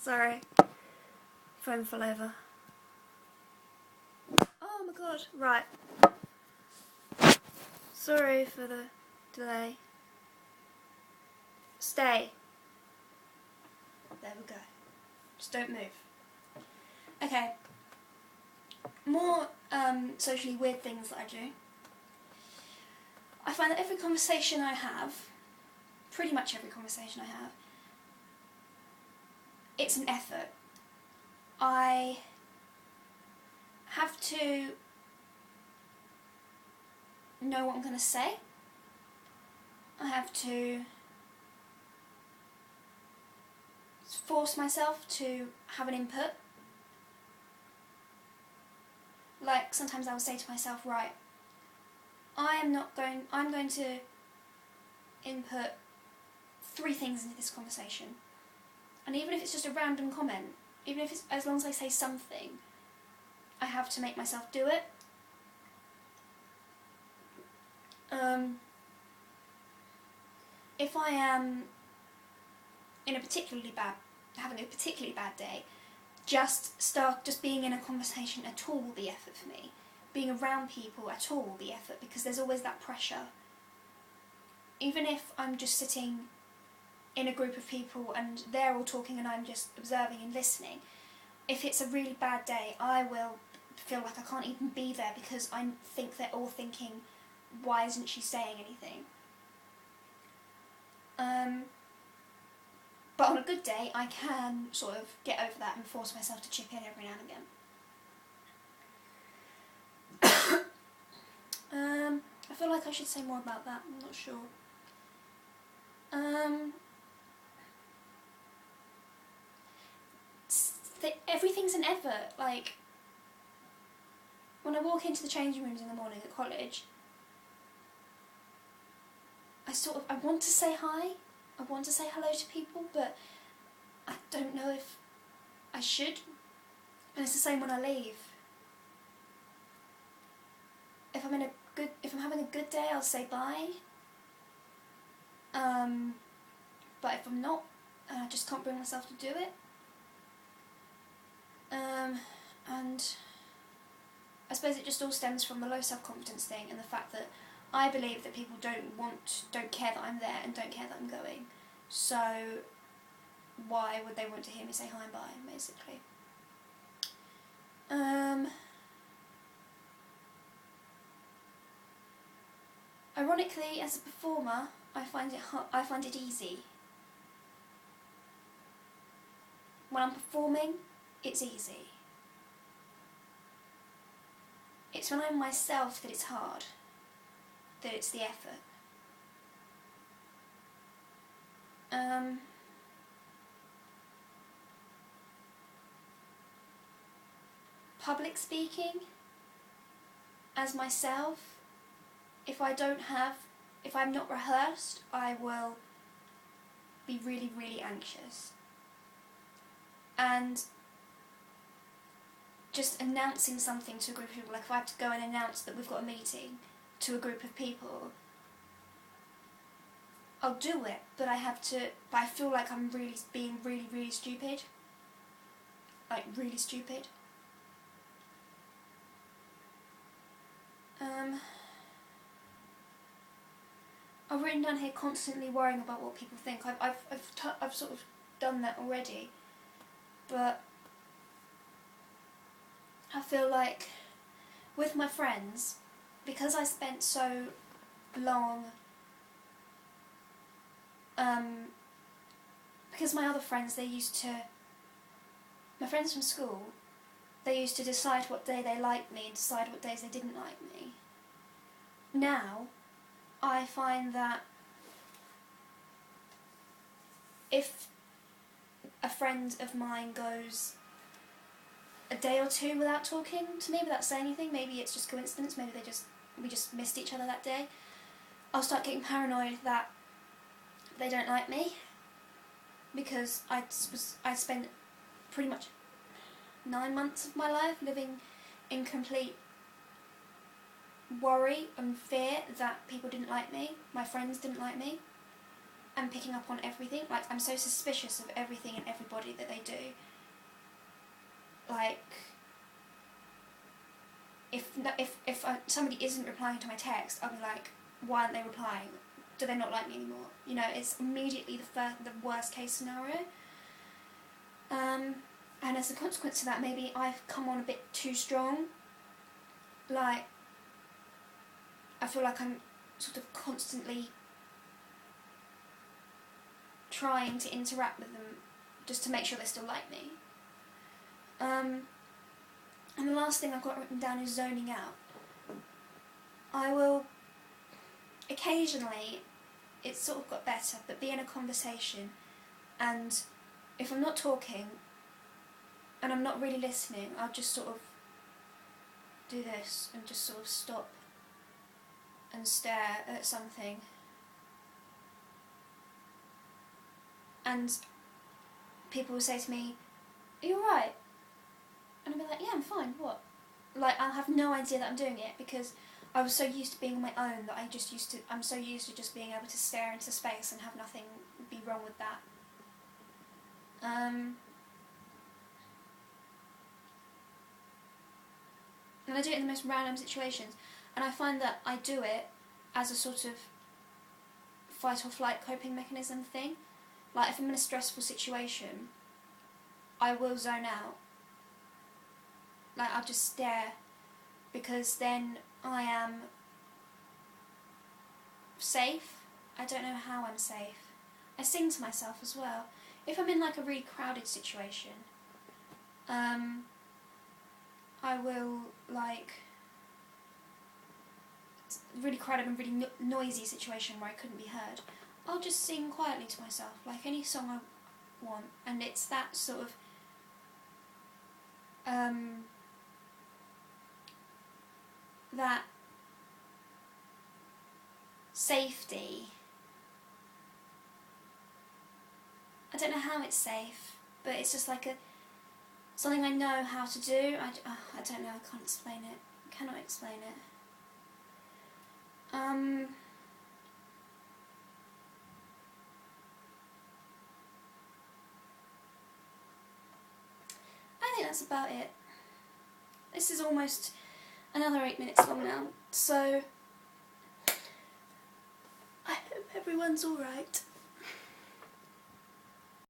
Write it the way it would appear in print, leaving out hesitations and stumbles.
Sorry. Phone fell over. Oh my god. Right. Sorry for the delay. Stay. There we go. Just don't move. Okay. More socially weird things that I do. I find that every conversation I have, pretty much every conversation I have, it's an effort. I have to know what I'm going to say. I have to force myself to have an input. Like, sometimes I will say to myself, right, I'm going to input 3 things into this conversation. And even if it's just a random comment, even if it's, as long as I say something, I have to make myself do it. If I am having a particularly bad day, just being in a conversation at all will be effort for me. Being around people at all will be effort, because there's always that pressure. Even if I'm just sitting in a group of people and they're all talking and I'm just observing and listening, if it's a really bad day, I will feel like I can't even be there because I think they're all thinking, why isn't she saying anything? But on a good day, I can sort of get over that and force myself to chip in every now and again. I feel like I should say more about that, I'm not sure. Everything's an effort. Like, when I walk into the changing rooms in the morning at college, I want to say hi, I want to say hello to people, but I don't know if I should. And it's the same when I leave. If I'm having a good day, I'll say bye. But if I'm not, and I just can't bring myself to do it, and I suppose it just all stems from the low self-confidence thing and the fact that I believe that people don't care that I'm there and don't care that I'm going. So why would they want to hear me say hi and bye, basically? Ironically, as a performer, I find it easy. When I'm performing, it's easy. It's when I'm myself that it's hard, that it's the effort. Public speaking, as myself, if I'm not rehearsed, I will be really, really anxious. And just announcing something to a group of people, like if I have to go and announce that we've got a meeting to a group of people, I'll do it, but I feel like I'm being really, really stupid. Like, really stupid. I've written down here constantly worrying about what people think. I've sort of done that already, but I feel like with my friends, because I spent so long, because my other friends, my friends from school, they used to decide what day they liked me and decide what days they didn't like me. Now, I find that if a friend of mine goes a day or 2 without talking to me, without saying anything, maybe it's just coincidence, maybe we just missed each other that day, I'll start getting paranoid that they don't like me, because I spent pretty much 9 months of my life living in complete worry and fear that people didn't like me, my friends didn't like me, am picking up on everything. Like, I'm so suspicious of everything and everybody that they do. Like, if somebody isn't replying to my text, I'll be like, why aren't they replying? Do they not like me anymore? You know, it's immediately the worst case scenario. And as a consequence of that, maybe I've come on a bit too strong. Like, I feel like I'm sort of constantly trying to interact with them just to make sure they still like me. And the last thing I've got written down is zoning out. I will occasionally, it's sort of got better, but be in a conversation, and if I'm not talking and I'm not really listening, I'll just sort of do this and just sort of stop and stare at something. And people will say to me, "Are you alright?" And I'll be like, "Yeah, I'm fine, what?" Like, I'll have no idea that I'm doing it, because I was so used to being on my own that I'm so used to just being able to stare into space and have nothing be wrong with that. And I do it in the most random situations, and I find that I do it as a sort of fight or flight coping mechanism thing. Like, if I'm in a stressful situation, I will zone out. Like, I'll just stare, because then I am safe. I don't know how I'm safe. I sing to myself as well. If I'm in like a really crowded situation, I will, like, really crowded and really noisy situation where I couldn't be heard, I'll just sing quietly to myself, like any song I want, and it's that sort of that safety. I don't know how it's safe, but it's just like something I know how to do. I don't know, I can't explain it. I cannot explain it. I think that's about it. This is almost another 8 minutes long now, so I hope everyone's alright.